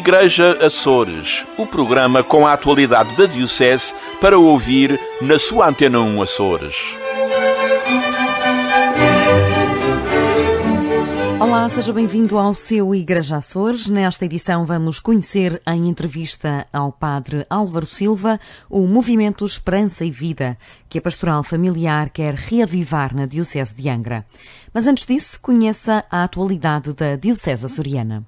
Igreja Açores, o programa com a atualidade da Diocese para ouvir na sua Antena 1 Açores. Olá, seja bem-vindo ao seu Igreja Açores. Nesta edição vamos conhecer, em entrevista ao Padre Álvaro Silva, o movimento Esperança e Vida, que a Pastoral Familiar quer reavivar na Diocese de Angra. Mas antes disso, conheça a atualidade da Diocese açoriana.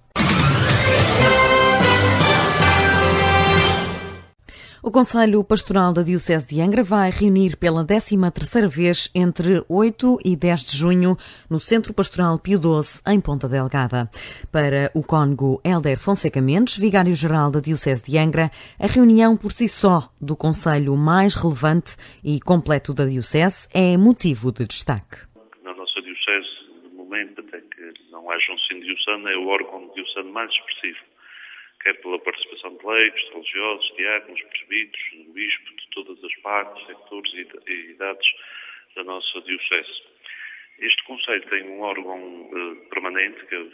O Conselho Pastoral da Diocese de Angra vai reunir pela 13ª vez entre 8 e 10 de junho no Centro Pastoral Pio XII, em Ponta Delgada. Para o cônego Hélder Fonseca Mendes, vigário-geral da Diocese de Angra, a reunião por si só do Conselho mais relevante e completo da Diocese é motivo de destaque. Na nossa Diocese, no momento, até que não haja um sino diocesano, é o órgão diocesano mais expressivo, quer pela participação de leigos, de religiosos, diáconos, presbíteros, do bispo, de todas as partes, sectores e idades da nossa Diocese. Este Conselho tem um órgão permanente, que é o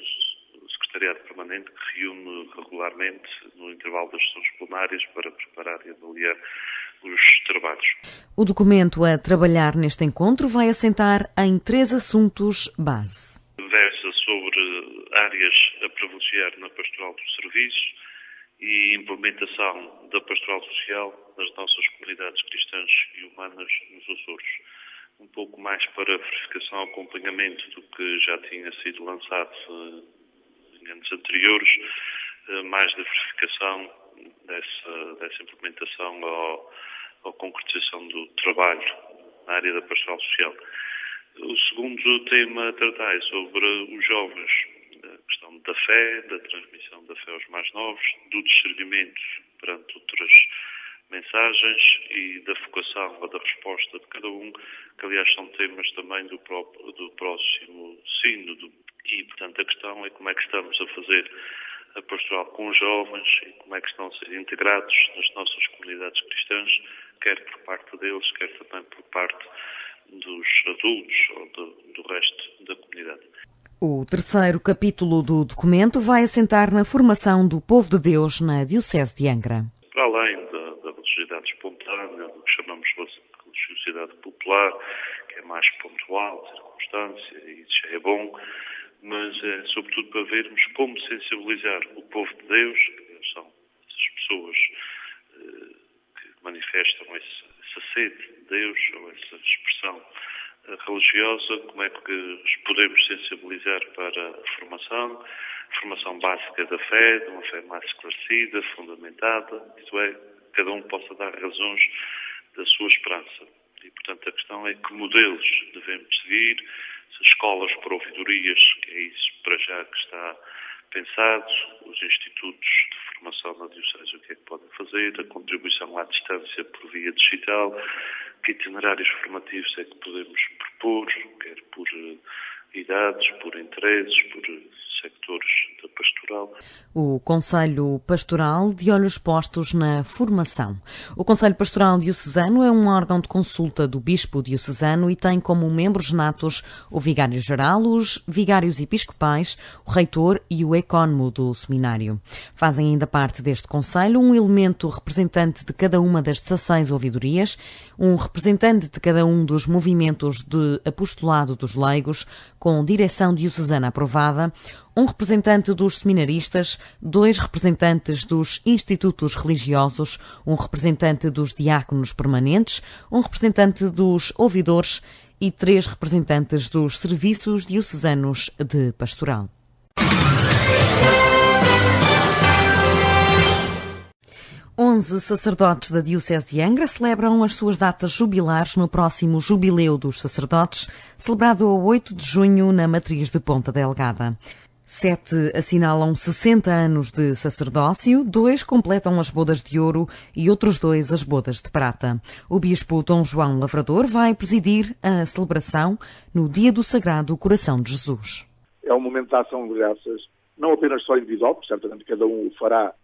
Secretariado Permanente, que reúne regularmente no intervalo das sessões plenárias para preparar e avaliar os trabalhos. O documento a trabalhar neste encontro vai assentar em 3 assuntos base. Versa sobre áreas a privilegiar na pastoral do serviço e implementação da pastoral social nas nossas comunidades cristãs e humanas nos Açores. Um pouco mais para verificação e acompanhamento do que já tinha sido lançado em anos anteriores, mais da verificação dessa implementação ou concretização do trabalho na área da pastoral social. O segundo tema a tratar é sobre os jovens, a questão da fé, da transmissão da fé aos mais novos, do discernimento perante outras mensagens e da focação ou da resposta de cada um, que aliás são temas também do próximo sínodo. E, portanto, a questão é como é que estamos a fazer a pastoral com os jovens e como é que estão a ser integrados nas nossas comunidades cristãs, quer por parte deles, quer também por parte dos adultos ou do resto da comunidade. O terceiro capítulo do documento vai assentar na formação do povo de Deus na Diocese de Angra. Para além da religiosidade espontânea, do que chamamos de religiosidade popular, que é mais pontual, circunstância, e isso já é bom, mas é sobretudo para vermos como sensibilizar o povo de Deus, que são essas pessoas que manifestam essa sede de Deus, ou essa expressão religiosa, como é que os podemos sensibilizar para a formação básica da fé, de uma fé mais esclarecida, fundamentada, isto é, cada um possa dar razões da sua esperança. E, portanto, a questão é que modelos devemos seguir, se escolas por ouvidorias, que é isso para já que está pensado, os institutos de formação na Diocese, o que é que podem fazer, a contribuição à distância por via digital, que itinerários formativos é que podemos propor, quer por idades, por interesses, por sectores da pastoral. O Conselho Pastoral de olhos postos na formação. O Conselho Pastoral Diocesano é um órgão de consulta do Bispo Diocesano e tem como membros natos o Vigário-Geral, os Vigários Episcopais, o Reitor e o Ecónomo do Seminário. Fazem ainda parte deste Conselho um elemento representante de cada uma das 16 ouvidorias, um representante de cada um dos movimentos de apostolado dos leigos, com direção diocesana aprovada, um representante dos seminaristas, 2 representantes dos institutos religiosos, um representante dos diáconos permanentes, um representante dos ouvidores e 3 representantes dos serviços diocesanos de pastoral. Onze sacerdotes da Diocese de Angra celebram as suas datas jubilares no próximo Jubileu dos Sacerdotes, celebrado a 8 de junho na Matriz de Ponta Delgada. 7 assinalam 60 anos de sacerdócio, 2 completam as bodas de ouro e outros 2 as bodas de prata. O bispo Dom João Lavrador vai presidir a celebração no Dia do Sagrado Coração de Jesus. É um momento de ação de graças, não apenas só individual, porque certamente cada um o fará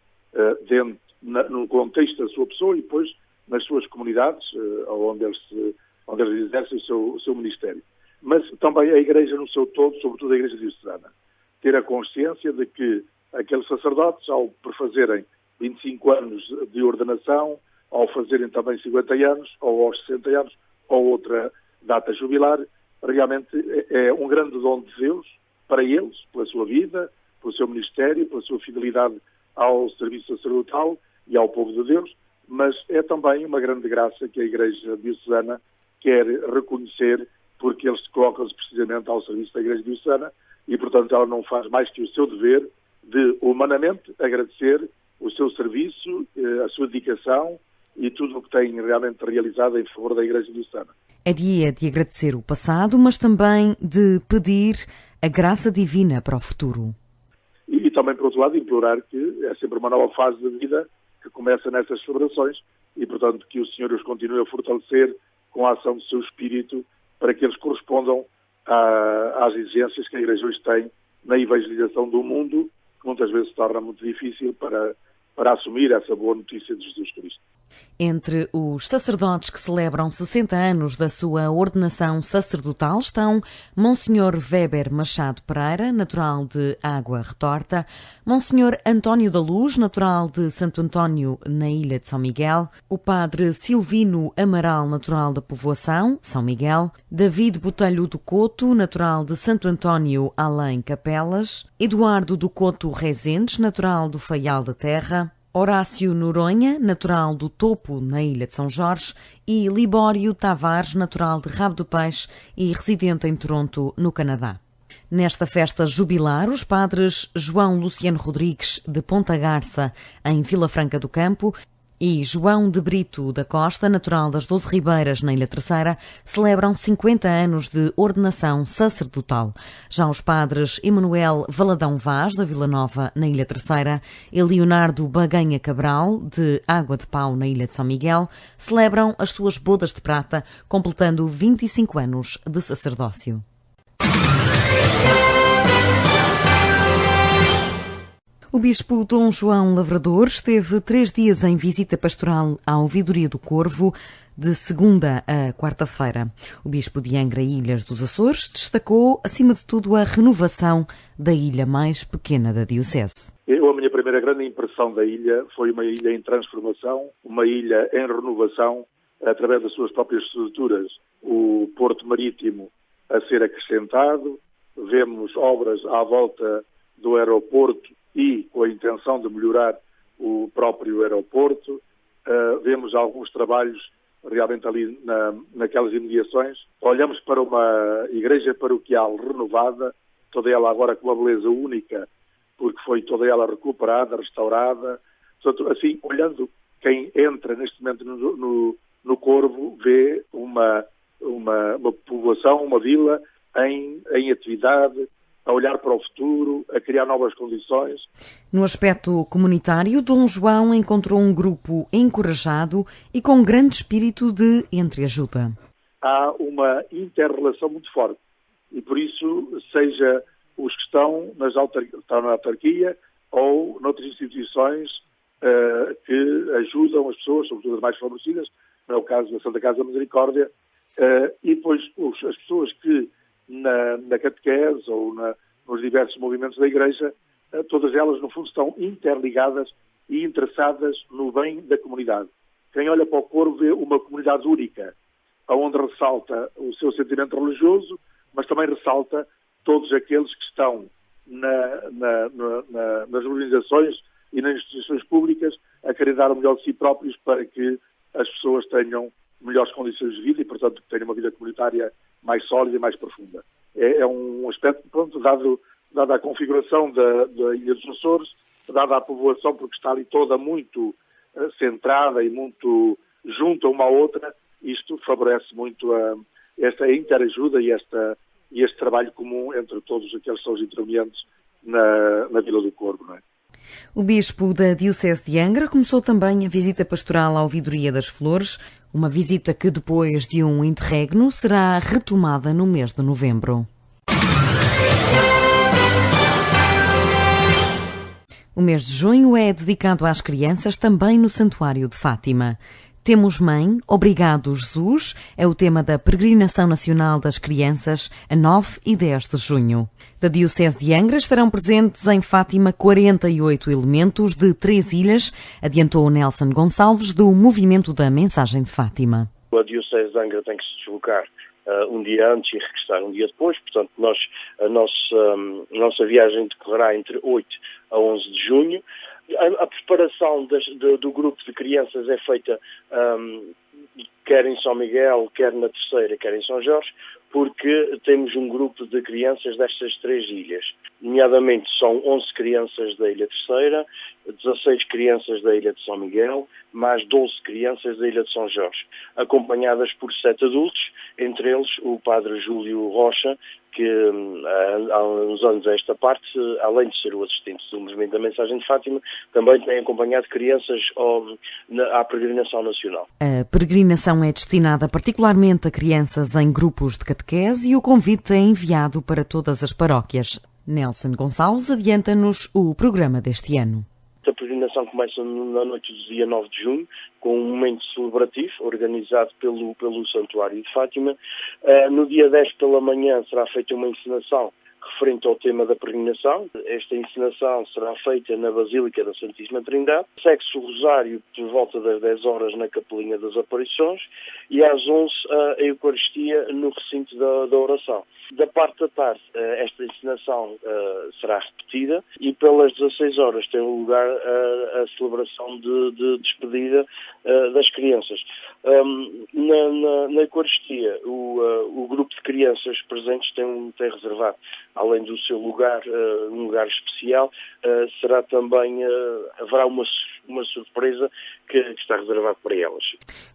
no contexto da sua pessoa e depois nas suas comunidades, onde eles exercem o seu ministério. Mas também a Igreja no seu todo, sobretudo a Igreja diocesana, ter a consciência de que aqueles sacerdotes, ao prefazerem 25 anos de ordenação, ao fazerem também 50 anos, ou aos 60 anos, ou outra data jubilar, realmente é um grande dom de Deus para eles, pela sua vida, pelo seu ministério, pela sua fidelidade ao serviço sacerdotal e ao povo de Deus, mas é também uma grande graça que a Igreja Diocesana quer reconhecer, porque eles colocam-se precisamente ao serviço da Igreja Diocesana e, portanto, ela não faz mais que o seu dever de, humanamente, agradecer o seu serviço, a sua dedicação e tudo o que tem realmente realizado em favor da Igreja Diocesana. É dia de agradecer o passado, mas também de pedir a graça divina para o futuro. E também, por outro lado, implorar que é sempre uma nova fase da vida que começa nessas celebrações e, portanto, que o Senhor os continue a fortalecer com a ação do seu Espírito para que eles correspondam às exigências que a Igreja hoje tem na evangelização do mundo, que muitas vezes se torna muito difícil para assumir essa boa notícia de Jesus Cristo. Entre os sacerdotes que celebram 60 anos da sua ordenação sacerdotal estão Monsenhor Weber Machado Pereira, natural de Água Retorta, Monsenhor António da Luz, natural de Santo António, na Ilha de São Miguel, o Padre Silvino Amaral, natural da Povoação, São Miguel, David Botelho do Couto, natural de Santo António, além Capelas, Eduardo do Couto Rezendes, natural do Faial da Terra, Horácio Noronha, natural do Topo, na Ilha de São Jorge, e Libório Tavares, natural de Rabo do Peixe e residente em Toronto, no Canadá. Nesta festa jubilar, os padres João Luciano Rodrigues, de Ponta Garça, em Vila Franca do Campo, e João de Brito da Costa, natural das 12 Ribeiras, na Ilha Terceira, celebram 50 anos de ordenação sacerdotal. Já os padres Emanuel Valadão Vaz, da Vila Nova, na Ilha Terceira, e Leonardo Baganha Cabral, de Água de Pau, na Ilha de São Miguel, celebram as suas bodas de prata, completando 25 anos de sacerdócio. O bispo Dom João Lavrador esteve 3 dias em visita pastoral à Ouvidoria do Corvo, de segunda a quarta-feira. O bispo de Angra e Ilhas dos Açores destacou, acima de tudo, a renovação da ilha mais pequena da diocese. A minha primeira grande impressão da ilha foi uma ilha em transformação, uma ilha em renovação, através das suas próprias estruturas. O Porto Marítimo a ser acrescentado, vemos obras à volta do aeroporto e com a intenção de melhorar o próprio aeroporto. Vemos alguns trabalhos realmente ali naquelas imediações. Olhamos para uma igreja paroquial renovada, toda ela agora com uma beleza única, porque foi toda ela recuperada, restaurada. Portanto, assim, olhando, quem entra neste momento no Corvo vê uma povoação, uma vila em atividade, a olhar para o futuro, a criar novas condições. No aspecto comunitário, Dom João encontrou um grupo encorajado e com grande espírito de entreajuda. Há uma inter-relação muito forte e, por isso, seja os que estão na autarquia ou noutras instituições que ajudam as pessoas, sobretudo as mais favorecidas, no é o caso da Santa Casa da Misericórdia, e depois as pessoas que na catequese ou nos diversos movimentos da Igreja, todas elas, no fundo, estão interligadas e interessadas no bem da comunidade. Quem olha para o Corvo vê uma comunidade única, onde ressalta o seu sentimento religioso, mas também ressalta todos aqueles que estão nas organizações e nas instituições públicas a querer dar o melhor de si próprios para que as pessoas tenham melhores condições de vida e, portanto, que tenham uma vida comunitária mais sólida e mais profunda. É um aspecto, pronto, dada a configuração da Ilha dos Açores, dada a povoação, porque está ali toda muito centrada e muito junto a uma à outra, isto favorece muito esta interajuda e este trabalho comum entre todos aqueles que são os intervenientes na Vila do Corvo, não é? O bispo da Diocese de Angra começou também a visita pastoral à Ouvidoria das Flores, uma visita que depois de um interregno será retomada no mês de novembro. O mês de junho é dedicado às crianças também no Santuário de Fátima. Temos Mãe, Obrigado Jesus, é o tema da Peregrinação Nacional das Crianças, a 9 e 10 de junho. Da Diocese de Angra estarão presentes em Fátima 48 elementos de 3 ilhas, adiantou Nelson Gonçalves, do Movimento da Mensagem de Fátima. A Diocese de Angra tem que se deslocar um dia antes e regressar um dia depois, portanto a nossa viagem decorrerá entre 8 a 11 de junho. A preparação do grupo de crianças é feita quer em São Miguel, quer na Terceira, quer em São Jorge, porque temos um grupo de crianças destas 3 ilhas. Nomeadamente são 11 crianças da Ilha Terceira, 16 crianças da Ilha de São Miguel, mais 12 crianças da Ilha de São Jorge, acompanhadas por 7 adultos, entre eles o padre Júlio Rocha, que há uns anos a esta parte, além de ser o assistente do Movimento da Mensagem de Fátima, também tem acompanhado crianças à peregrinação nacional. A peregrinação é destinada particularmente a crianças em grupos de catequese e o convite é enviado para todas as paróquias. Nelson Gonçalves adianta-nos o programa deste ano. A peregrinação começa na noite do dia 9 de junho, com um momento celebrativo organizado pelo Santuário de Fátima. No dia 10 pela manhã será feita uma encenação referente ao tema da peregrinação. Esta encenação será feita na Basílica da Santíssima Trindade. Segue-se o Rosário por volta das 10 horas na Capelinha das Aparições e às 11 a Eucaristia no recinto da oração. Da parte da tarde, esta encenação será repetida e pelas 16 horas tem lugar a celebração de despedida das crianças. Na Eucaristia, o grupo de crianças presentes tem reservado, além do seu lugar, um lugar especial, será também, haverá uma surpresa que está reservada para elas.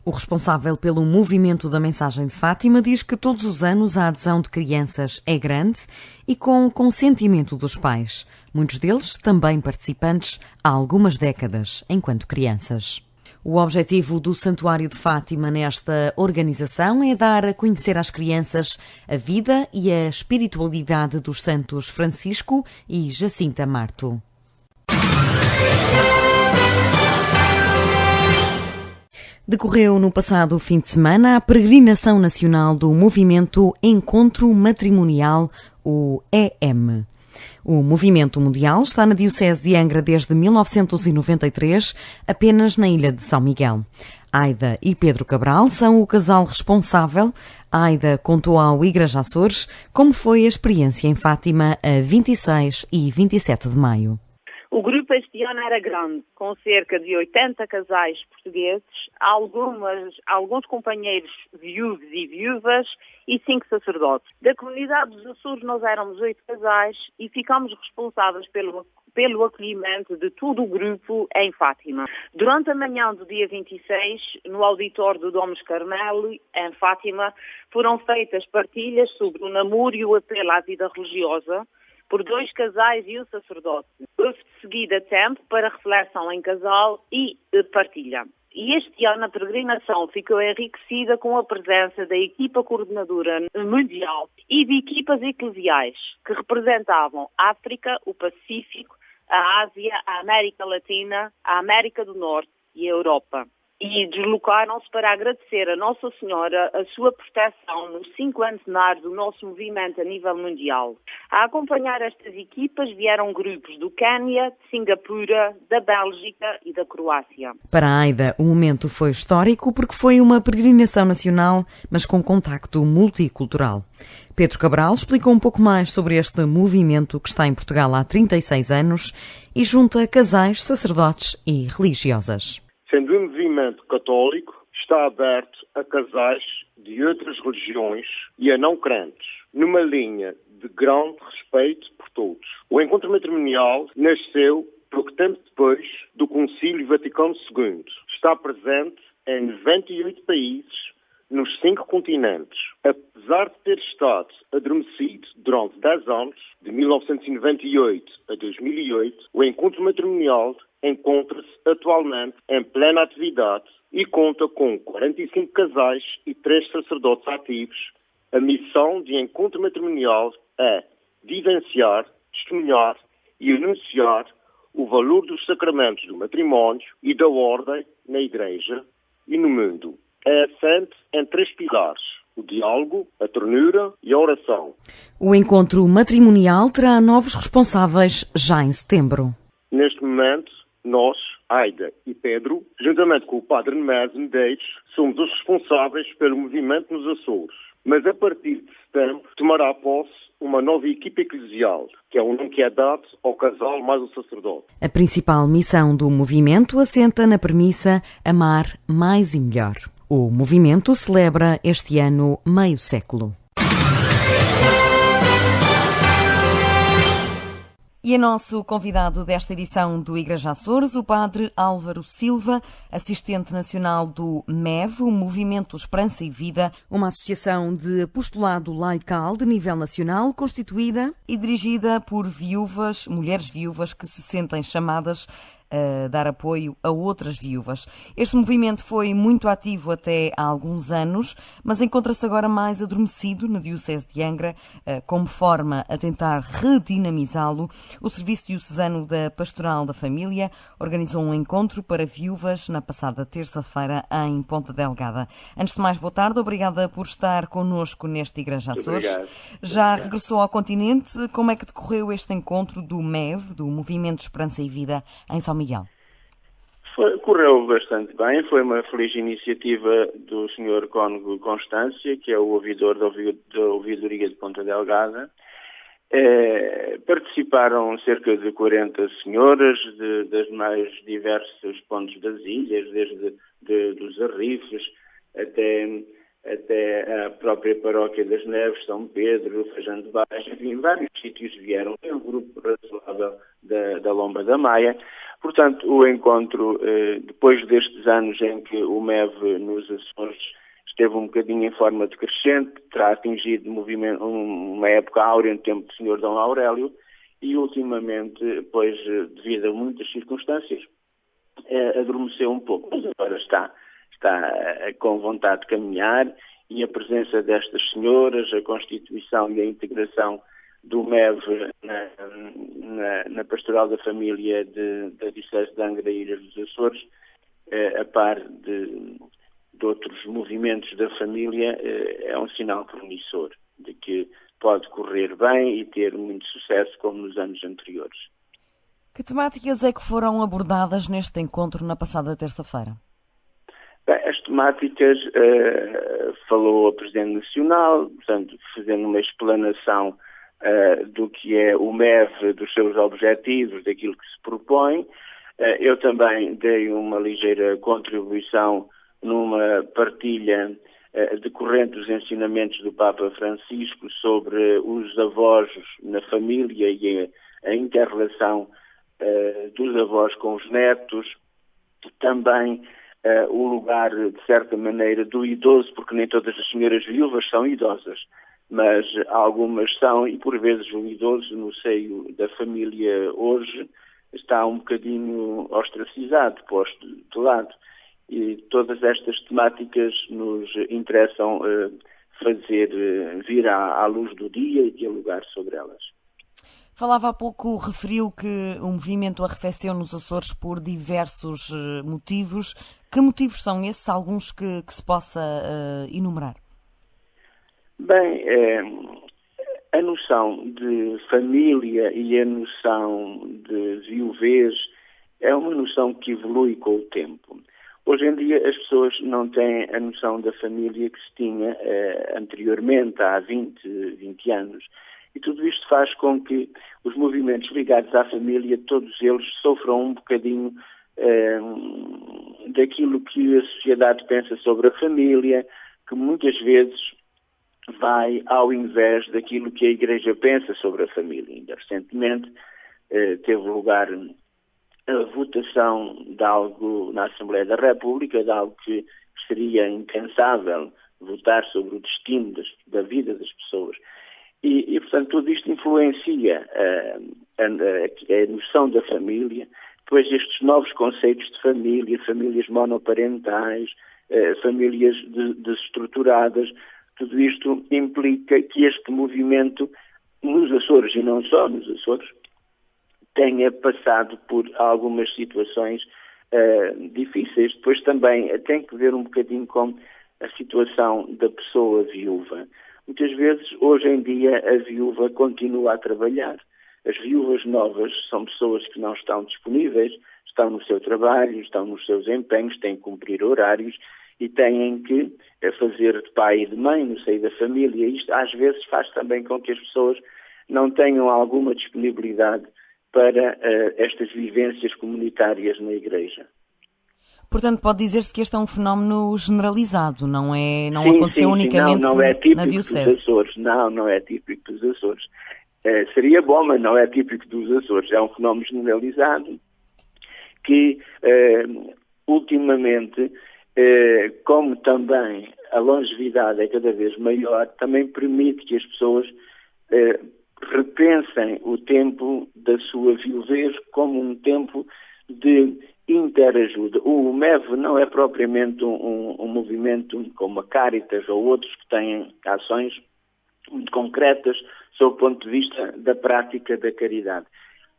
O responsável pelo Movimento da Mensagem de Fátima diz que todos os anos a adesão de crianças é grande e com consentimento dos pais. Muitos deles também participantes há algumas décadas, enquanto crianças. O objetivo do Santuário de Fátima nesta organização é dar a conhecer às crianças a vida e a espiritualidade dos santos Francisco e Jacinta Marto. Decorreu no passado fim de semana a peregrinação nacional do movimento Encontro Matrimonial, o EM. O movimento mundial está na Diocese de Angra desde 1993, apenas na ilha de São Miguel. Aida e Pedro Cabral são o casal responsável. Aida contou ao Igreja Açores como foi a experiência em Fátima a 26 e 27 de maio. O grupo este ano era grande, com cerca de 80 casais portugueses, alguns companheiros viúvos e viúvas e 5 sacerdotes. Da comunidade dos Açores nós éramos 8 casais e ficámos responsáveis pelo acolhimento de todo o grupo em Fátima. Durante a manhã do dia 26, no auditório do Domus Carmeli, em Fátima, foram feitas partilhas sobre o namoro e o apelo à vida religiosa, por 2 casais e um sacerdote. Houve de seguida tempo para reflexão em casal e partilha. E este ano a peregrinação ficou enriquecida com a presença da equipa coordenadora mundial e de equipas eclesiais que representavam a África, o Pacífico, a Ásia, a América Latina, a América do Norte e a Europa. E deslocaram-se para agradecer a Nossa Senhora a sua proteção no 5 anos do nosso movimento a nível mundial. A acompanhar estas equipas vieram grupos do Quênia, de Singapura, da Bélgica e da Croácia. Para a Aida, o momento foi histórico porque foi uma peregrinação nacional, mas com contacto multicultural. Pedro Cabral explicou um pouco mais sobre este movimento que está em Portugal há 36 anos e junta casais, sacerdotes e religiosas. Sendo um movimento católico, está aberto a casais de outras religiões e a não crentes, numa linha de grande respeito por todos. O encontro matrimonial nasceu pouco tempo depois do Concílio Vaticano II. Está presente em 98 países, nos 5 continentes. Apesar de ter estado adormecido durante 10 anos, de 1998 a 2008, o encontro matrimonial encontra-se atualmente em plena atividade e conta com 45 casais e 3 sacerdotes ativos. A missão de encontro matrimonial é vivenciar, testemunhar e anunciar o valor dos sacramentos do matrimónio e da ordem na Igreja, e no mundo. É assente em 3 pilares: o diálogo, a ternura e a oração. O encontro matrimonial terá novos responsáveis já em setembro. Neste momento, nós, Aida e Pedro, juntamente com o padre Nemésio Medeiros, somos os responsáveis pelo movimento nos Açores. Mas a partir de setembro tomará posse uma nova equipa eclesial, que é o nome que é dado ao casal mais o sacerdote. A principal missão do movimento assenta na premissa Amar mais e melhor. O movimento celebra este ano meio século. E é nosso convidado desta edição do Igreja Açores, o padre Álvaro Silva, assistente nacional do MEV, o Movimento Esperança e Vida, uma associação de apostolado laical de nível nacional, constituída e dirigida por viúvas, mulheres viúvas que se sentem chamadas a dar apoio a outras viúvas. Este movimento foi muito ativo até há alguns anos, mas encontra-se agora mais adormecido na Diocese de Angra. Como forma a tentar redinamizá-lo, o Serviço Diocesano da Pastoral da Família organizou um encontro para viúvas na passada terça-feira em Ponta Delgada. Antes de mais, boa tarde. Obrigada por estar connosco neste Igreja Açores. Obrigado. Já regressou ao continente. Como é que decorreu este encontro do MEV, do Movimento Esperança e Vida, em São Miguel? Correu bastante bem, foi uma feliz iniciativa do Sr. Cônego Constância, que é o ouvidor da ouvidoria de Ponta Delgada. Participaram cerca de 40 senhoras das mais diversos pontos das ilhas, desde dos Arrifes até a própria Paróquia das Neves, São Pedro, Feijão de Baixo, enfim, vários sítios vieram. Tem um grupo razoável da Lomba da Maia. Portanto, o encontro, depois destes anos em que o MEV nos Açores esteve um bocadinho em forma decrescente, terá atingido uma época áurea no tempo do Sr. Dom Aurélio e, ultimamente, pois, devido a muitas circunstâncias, adormeceu um pouco. Mas agora está com vontade de caminhar, e a presença destas senhoras, a constituição e a integração do MEV na Pastoral da Família da Diocese de Angra e Ilhas dos Açores, a par de outros movimentos da família, é um sinal promissor de que pode correr bem e ter muito sucesso como nos anos anteriores. Que temáticas é que foram abordadas neste encontro na passada terça-feira? Bem, as temáticas, falou a Presidente Nacional, portanto, fazendo uma explanação do que é o MEV, dos seus objetivos, daquilo que se propõe. Eu também dei uma ligeira contribuição numa partilha decorrente dos ensinamentos do Papa Francisco sobre os avós na família e a inter-relação dos avós com os netos. Também o lugar, de certa maneira, do idoso, porque nem todas as senhoras viúvas são idosas, mas algumas são, e por vezes o idoso no seio da família hoje está um bocadinho ostracizado, posto de lado. E todas estas temáticas nos interessam fazer vir à luz do dia e dialogar sobre elas. Falava há pouco, referiu que o movimento arrefeceu nos Açores por diversos motivos. Que motivos são esses? Alguns que se possa enumerar? Bem, a noção de família e a noção de viuvez é uma noção que evolui com o tempo. Hoje em dia as pessoas não têm a noção da família que se tinha anteriormente, há 20 anos. E tudo isto faz com que os movimentos ligados à família, todos eles sofram um bocadinho daquilo que a sociedade pensa sobre a família, que muitas vezes vai ao invés daquilo que a Igreja pensa sobre a família. Ainda recentemente teve lugar a votação de algo na Assembleia da República, de algo que seria impensável, votar sobre o destino da vida das pessoas. E, portanto, tudo isto influencia a noção da família, depois estes novos conceitos de família, famílias monoparentais, famílias desestruturadas. Tudo isto implica que este movimento, nos Açores e não só nos Açores, tenha passado por algumas situações difíceis. Depois também tem que ver um bocadinho com a situação da pessoa viúva. Muitas vezes, hoje em dia, a viúva continua a trabalhar. As viúvas novas são pessoas que não estão disponíveis, estão no seu trabalho, estão nos seus empenhos, têm que cumprir horários e têm que fazer de pai e de mãe no seio da família. Isto às vezes faz também com que as pessoas não tenham alguma disponibilidade para estas vivências comunitárias na Igreja. Portanto, pode dizer-se que este é um fenómeno generalizado, não aconteceu unicamente não é típico na Diocese. Dos Açores. Não é típico dos Açores. Seria bom, mas não é típico dos Açores. É um fenómeno generalizado que, ultimamente, como também a longevidade é cada vez maior, também permite que as pessoas repensem o tempo da sua viuvez como um tempo de interajuda. O MEV não é propriamente um movimento como a Caritas ou outros que têm ações muito concretas sob o ponto de vista da prática da caridade.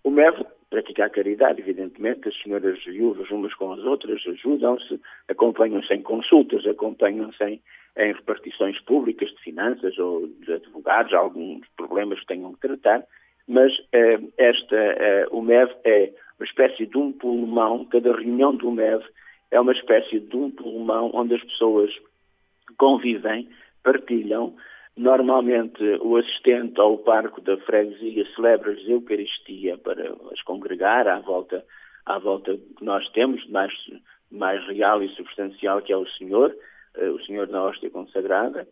O MEV pratica a caridade, evidentemente, as senhoras viúvas umas com as outras ajudam-se, acompanham-se em consultas, acompanham-se em repartições públicas de finanças ou de advogados, alguns problemas que tenham que tratar, mas o MEV é uma espécie de um pulmão, cada reunião do MEV é uma espécie de um pulmão onde as pessoas convivem, partilham. Normalmente o assistente ao parco da freguesia celebra-lhes a Eucaristia para as congregar à volta que nós temos, mais real e substancial, que é o Senhor na hóstia consagrada.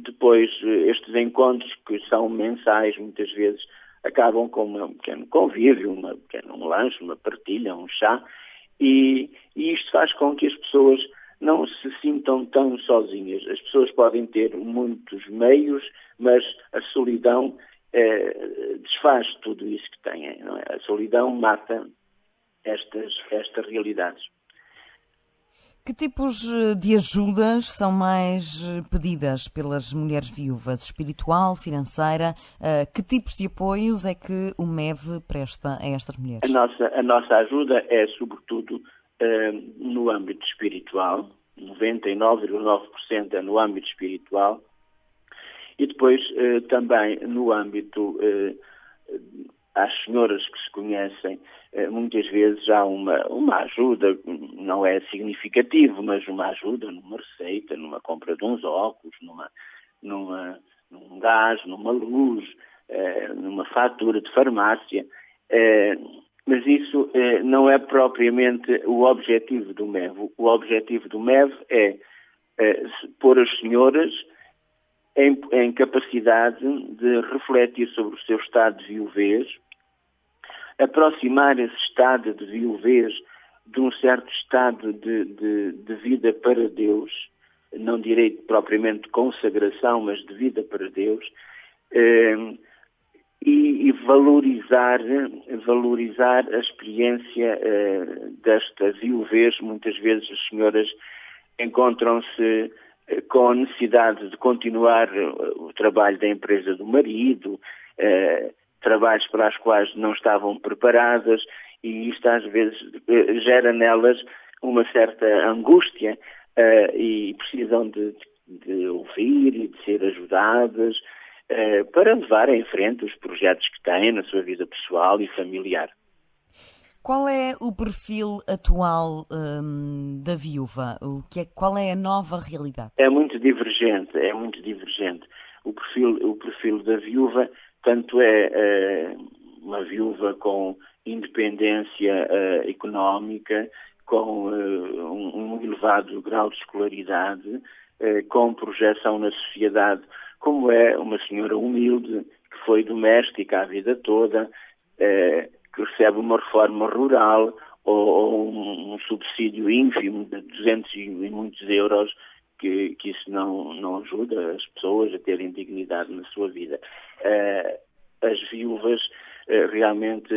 Depois estes encontros, que são mensais, muitas vezes acabam com um pequeno convívio, um lanche, uma partilha, um chá, e isto faz com que as pessoas não se sintam tão sozinhas. As pessoas podem ter muitos meios, mas a solidão desfaz tudo isso que têm, não é? A solidão mata estas realidades. Que tipos de ajudas são mais pedidas pelas mulheres viúvas? Espiritual, financeira? Que tipos de apoios é que o MEV presta a estas mulheres? A nossa ajuda é, sobretudo, no âmbito espiritual. 99,9% é no âmbito espiritual. E depois também no âmbito às senhoras que se conhecem, muitas vezes há uma ajuda, não é significativo, mas uma ajuda numa receita, numa compra de uns óculos, num gás, numa luz, numa fatura de farmácia. Mas isso não é propriamente o objetivo do MEV. O objetivo do MEV é pôr as senhoras em capacidade de refletir sobre o seu estado de viuvez, aproximar esse estado de viuvez de um certo estado de vida para Deus, não direi propriamente consagração, mas de vida para Deus, e valorizar a experiência desta viuvez. Muitas vezes as senhoras encontram-se com a necessidade de continuar o trabalho da empresa do marido, trabalhos para os quais não estavam preparadas, e isto às vezes gera nelas uma certa angústia e precisam de ouvir e de ser ajudadas para levar em frente os projetos que têm na sua vida pessoal e familiar. Qual é o perfil atual da viúva? Qual é a nova realidade? É muito divergente. O perfil da viúva, tanto é uma viúva com independência económica, com um elevado grau de escolaridade, com projeção na sociedade, como é uma senhora humilde, que foi doméstica a vida toda, que recebe uma reforma rural ou um subsídio ínfimo de 200 e muitos euros, que isso não ajuda as pessoas a terem dignidade na sua vida. As viúvas realmente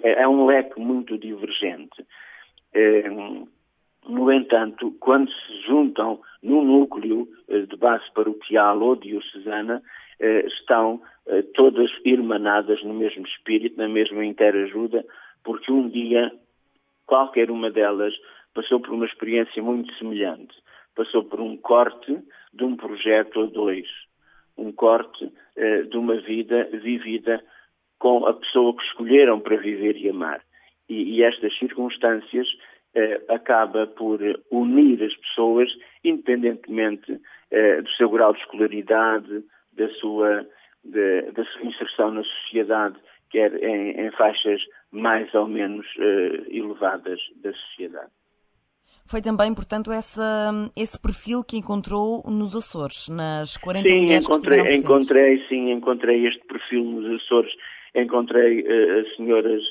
é um leque muito divergente. No entanto, quando se juntam num núcleo de base paroquial ou diocesana, estão todas irmanadas no mesmo espírito, na mesma interajuda, porque um dia qualquer uma delas passou por uma experiência muito semelhante. Passou por um corte de um projeto a dois, um corte de uma vida vivida com a pessoa que escolheram para viver e amar. E estas circunstâncias acaba por unir as pessoas, independentemente do seu grau de escolaridade, da sua inserção na sociedade, quer em faixas mais ou menos elevadas da sociedade. Foi também, portanto, esse perfil que encontrou nos Açores, nas 40 mulheres que estiveram presentes. Encontrei este perfil nos Açores. Encontrei senhoras,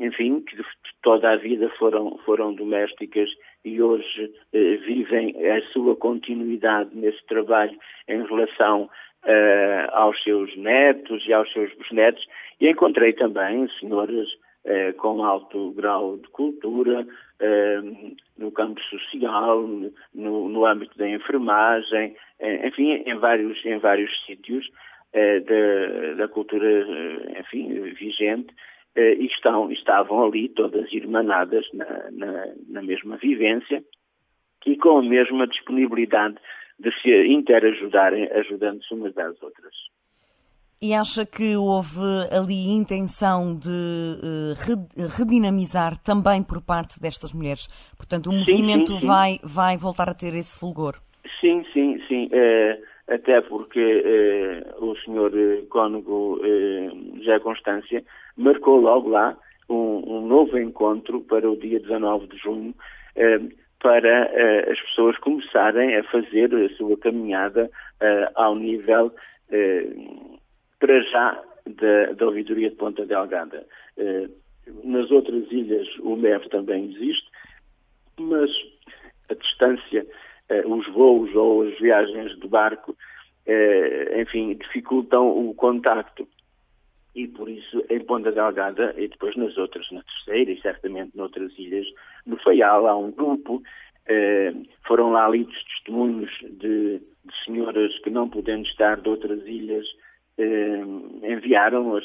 enfim, que toda a vida foram domésticas e hoje vivem a sua continuidade nesse trabalho em relação aos seus netos e aos seus bisnetos. E encontrei também senhoras com alto grau de cultura, no campo social, no âmbito da enfermagem, enfim, em vários sítios da cultura, enfim, vigente, e estavam ali todas irmanadas na mesma vivência e com a mesma disponibilidade de se interajudarem, ajudando-se umas às outras. E acha que houve ali intenção de redinamizar também por parte destas mulheres? Portanto, o movimento sim. Vai voltar a ter esse fulgor? Sim. Até porque o Sr. Cônego José Constância marcou logo lá um novo encontro para o dia 19 de junho, para as pessoas começarem a fazer a sua caminhada ao nível... para já da ouvidoria de Ponta Delgada. Nas outras ilhas o MEV também existe, mas a distância, os voos ou as viagens de barco, enfim, dificultam o contacto. E por isso em Ponta Delgada e depois nas outras, na Terceira e certamente noutras ilhas, no Faial há um grupo, foram lá lidos testemunhos de senhoras que não podendo estar de outras ilhas, enviaram as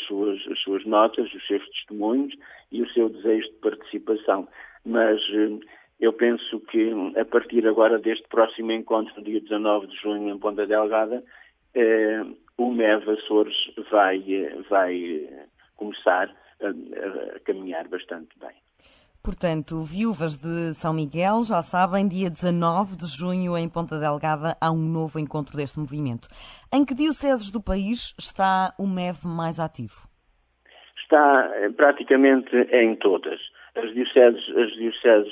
suas notas, os seus testemunhos e o seu desejo de participação. Mas eu penso que a partir agora deste próximo encontro, no dia 19 de junho em Ponta Delgada, o MEV Açores vai começar a caminhar bastante bem. Portanto, viúvas de São Miguel, já sabem, dia 19 de junho em Ponta Delgada há um novo encontro deste movimento. Em que dioceses do país está o MEV mais ativo? Está praticamente em todas. As dioceses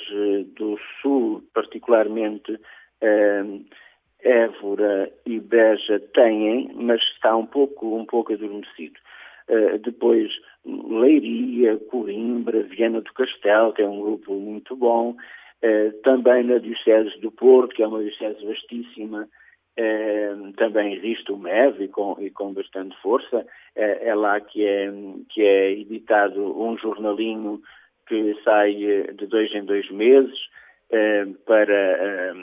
do Sul, particularmente Évora e Beja, têm, mas está um pouco adormecido. Depois Leiria, Coimbra, Viana do Castelo, que é um grupo muito bom, também na Diocese do Porto, que é uma diocese vastíssima, também existe o MEV e com bastante força. É lá que é editado um jornalinho que sai de 2 em 2 meses para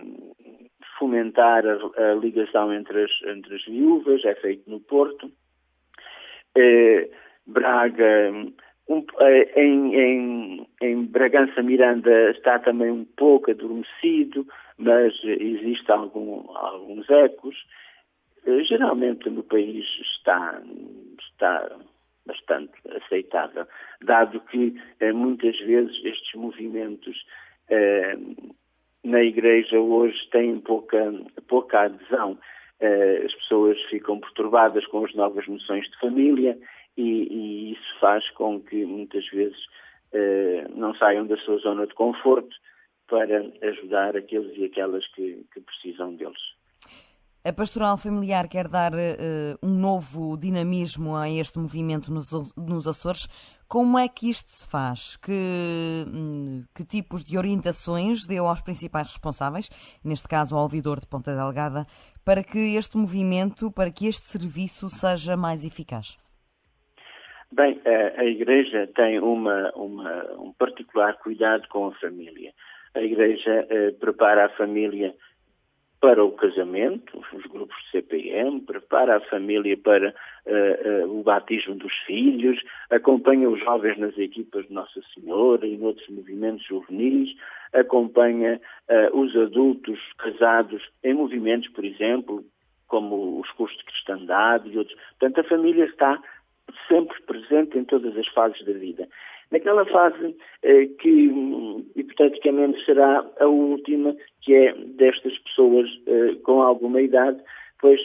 fomentar a ligação entre as viúvas, é feito no Porto. Braga, em Bragança Miranda está também um pouco adormecido, mas existem alguns ecos. Geralmente no país está bastante aceitável, dado que muitas vezes estes movimentos na Igreja hoje têm pouca adesão. As pessoas ficam perturbadas com as novas noções de família e isso faz com que muitas vezes não saiam da sua zona de conforto para ajudar aqueles e aquelas que precisam deles. A Pastoral Familiar quer dar um novo dinamismo a este movimento nos Açores. Como é que isto se faz? Que tipos de orientações deu aos principais responsáveis, neste caso ao ouvidor de Ponta Delgada, para que este movimento, para que este serviço seja mais eficaz? Bem, a Igreja tem um particular cuidado com a família. A Igreja prepara a família para o casamento, os grupos de CPM, prepara a família para o batismo dos filhos, acompanha os jovens nas equipas de Nossa Senhora e noutros movimentos juvenis, acompanha os adultos casados em movimentos, por exemplo, como os cursos de cristandade e outros. Portanto, a família está sempre presente em todas as fases da vida. Naquela fase que, hipoteticamente, será a última, que é destas pessoas com alguma idade, pois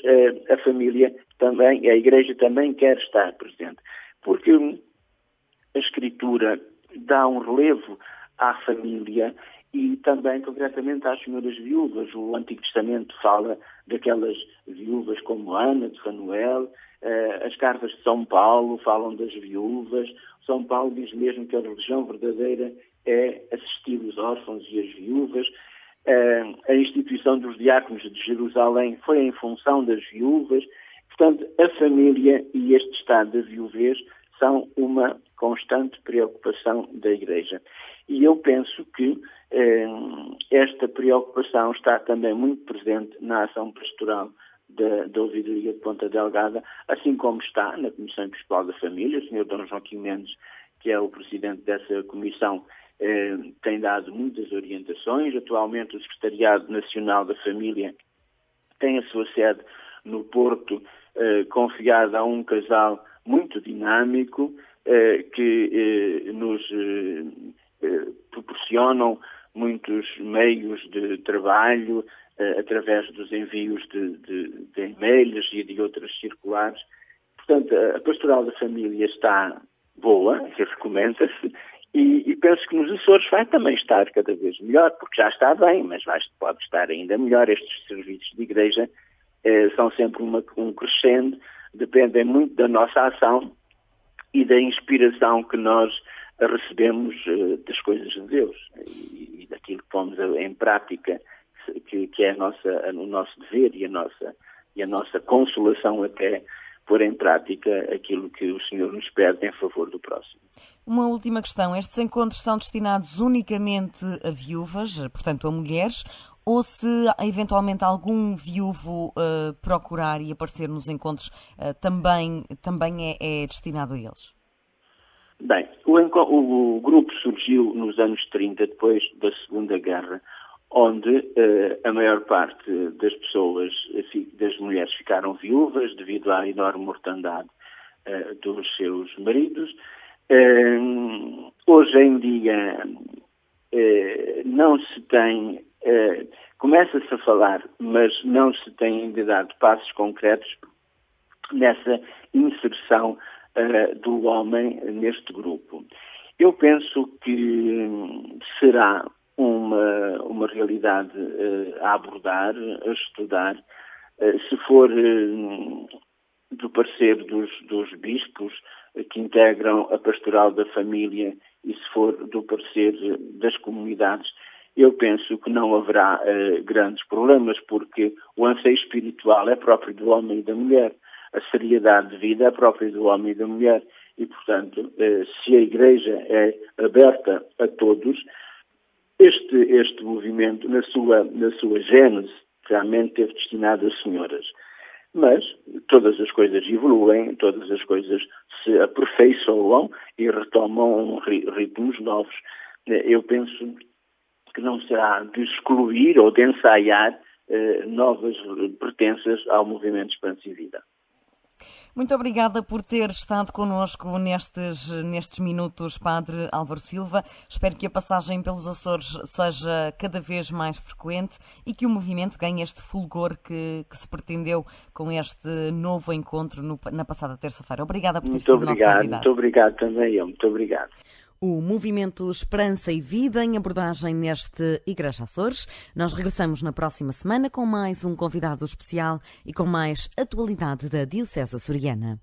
a família também, a Igreja também quer estar presente. Porque a Escritura dá um relevo à família e também, concretamente, às senhoras viúvas. O Antigo Testamento fala daquelas viúvas como Ana, de Fanuel. As cartas de São Paulo falam das viúvas. São Paulo diz mesmo que a religião verdadeira é assistir os órfãos e as viúvas. A instituição dos diáconos de Jerusalém foi em função das viúvas. Portanto, a família e este estado da viuvez são uma constante preocupação da Igreja. E eu penso que esta preocupação está também muito presente na ação pastoral da Ouvidoria de Ponta Delgada, assim como está na Comissão Episcopal da Família. O Sr. Dom Joaquim Mendes, que é o presidente dessa comissão, tem dado muitas orientações. Atualmente o Secretariado Nacional da Família tem a sua sede no Porto, confiada a um casal muito dinâmico, que nos proporcionam muitos meios de trabalho, através dos envios de e-mails e de outras circulares. Portanto, a Pastoral da Família está boa, recomenda-se, e penso que nos Açores vai também estar cada vez melhor, porque já está bem, mas pode estar ainda melhor. Estes serviços de Igreja são sempre um crescendo, dependem muito da nossa ação e da inspiração que nós recebemos das coisas de Deus e daquilo que pomos em prática, que é o nosso dever e a nossa consolação até pôr em prática aquilo que o Senhor nos pede em favor do próximo. Uma última questão. Estes encontros são destinados unicamente a viúvas, portanto a mulheres, ou se eventualmente algum viúvo procurar e aparecer nos encontros também é destinado a eles? Bem, o grupo surgiu nos anos 30, depois da Segunda Guerra, onde a maior parte das pessoas, das mulheres, ficaram viúvas devido à enorme mortandade dos seus maridos. Hoje em dia não se tem, começa-se a falar, mas não se tem ainda dado passos concretos nessa inserção do homem neste grupo. Eu penso que será uma realidade a abordar, a estudar, se for do parecer dos bispos que integram a Pastoral da Família e se for do parecer das comunidades. Eu penso que não haverá grandes problemas, porque o anseio espiritual é próprio do homem e da mulher. A seriedade de vida é própria do homem e da mulher. E, portanto, se a Igreja é aberta a todos, este movimento, na sua gênese, realmente esteve destinado a senhoras. Mas todas as coisas evoluem, todas as coisas se aperfeiçoam e retomam ritmos novos. Eu penso que não será de excluir ou de ensaiar novas pertenças ao movimento Esperança e Vida. Muito obrigada por ter estado connosco nestes minutos, Padre Álvaro Silva. Espero que a passagem pelos Açores seja cada vez mais frequente e que o movimento ganhe este fulgor que se pretendeu com este novo encontro na passada terça-feira. Obrigada por ter sido nosso convidado. Muito obrigado também eu. Muito obrigado. O movimento Esperança e Vida em abordagem neste Igreja Açores. Nós regressamos na próxima semana com mais um convidado especial e com mais atualidade da Diocese Açoriana.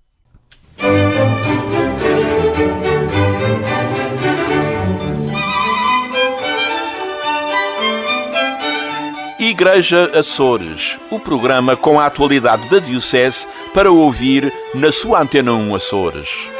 Igreja Açores, o programa com a atualidade da Diocese para ouvir na sua Antena 1 Açores.